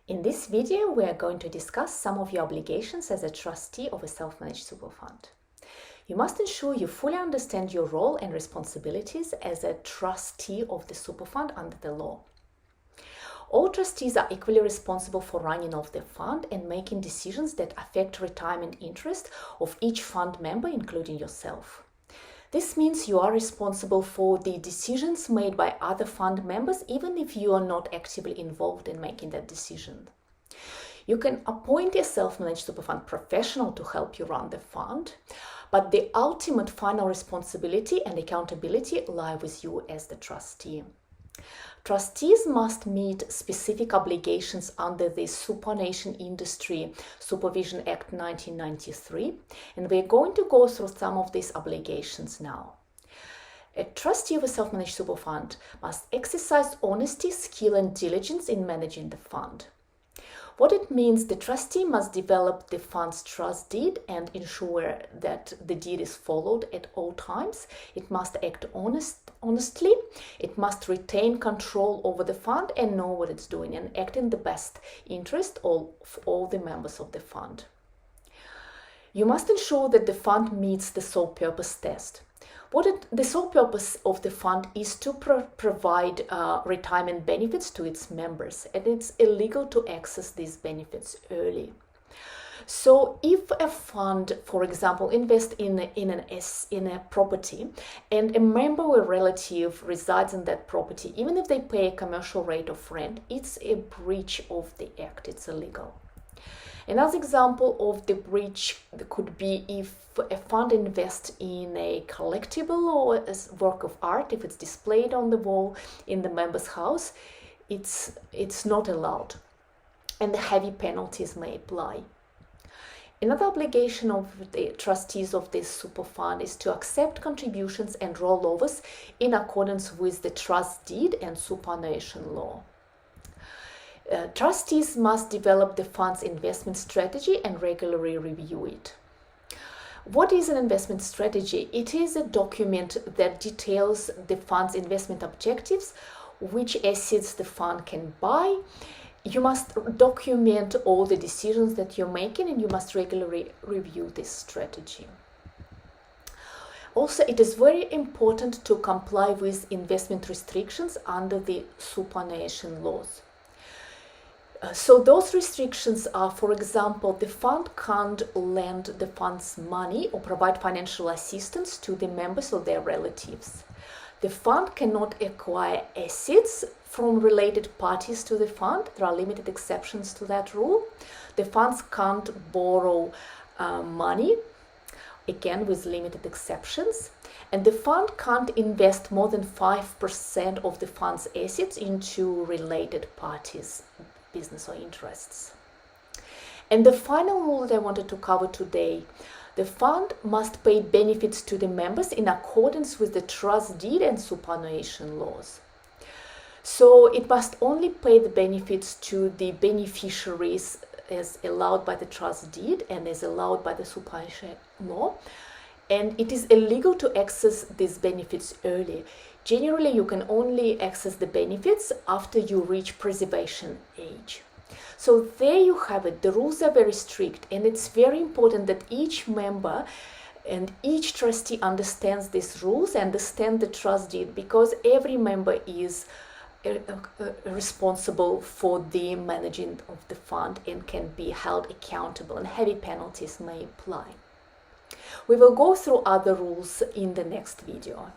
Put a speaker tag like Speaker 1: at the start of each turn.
Speaker 1: In this video, we are going to discuss some of your obligations as a trustee of a self-managed super fund. You must ensure you fully understand your role and responsibilities as a trustee of the super fund under the law. All trustees are equally responsible for running of the fund and making decisions that affect retirement interest of each fund member, including yourself. This means you are responsible for the decisions made by other fund members, even if you are not actively involved in making that decision. You can appoint a self-managed super fund professional to help you run the fund, but the ultimate final responsibility and accountability lie with you as the trustee. Trustees must meet specific obligations under the Superannuation Industry Supervision Act 1993, and we're going to go through some of these obligations now. A trustee of a self-managed super fund must exercise honesty, skill, and diligence in managing the fund. What it means, the trustee must develop the fund's trust deed and ensure that the deed is followed at all times. It must act honestly. It must retain control over the fund and know what it's doing and act in the best interest of all the members of the fund. You must ensure that the fund meets the sole purpose test. The sole purpose of the fund is to provide retirement benefits to its members, and it's illegal to access these benefits early. So if a fund, for example, invests in a property and a member or relative resides in that property, even if they pay a commercial rate of rent, it's a breach of the act, it's illegal. Another example of the breach could be if a fund invests in a collectible or a work of art. If it's displayed on the wall in the member's house, it's not allowed, and the heavy penalties may apply. Another obligation of the trustees of this super fund is to accept contributions and rollovers in accordance with the trust deed and superannuation law. Trustees must develop the fund's investment strategy and regularly review it. What is an investment strategy? It is a document that details the fund's investment objectives, which assets the fund can buy. You must document all the decisions that you're making, and you must regularly review this strategy. Also, it is very important to comply with investment restrictions under the superannuation laws. So those restrictions are, for example, the fund can't lend the fund's money or provide financial assistance to the members or their relatives. The fund cannot acquire assets from related parties to the fund. There are limited exceptions to that rule. The funds can't borrow money, again with limited exceptions. And the fund can't invest more than 5% of the fund's assets into related parties' business or interests. And the final rule that I wanted to cover today: the fund must pay benefits to the members in accordance with the trust deed and superannuation laws. So it must only pay the benefits to the beneficiaries as allowed by the trust deed and as allowed by the superannuation law. And it is illegal to access these benefits early. Generally, you can only access the benefits after you reach preservation age. So there you have it. The rules are very strict, and it's very important that each member and each trustee understands these rules, understand the trust deed, because every member is responsible for the managing of the fund and can be held accountable, and heavy penalties may apply. We will go through other rules in the next video.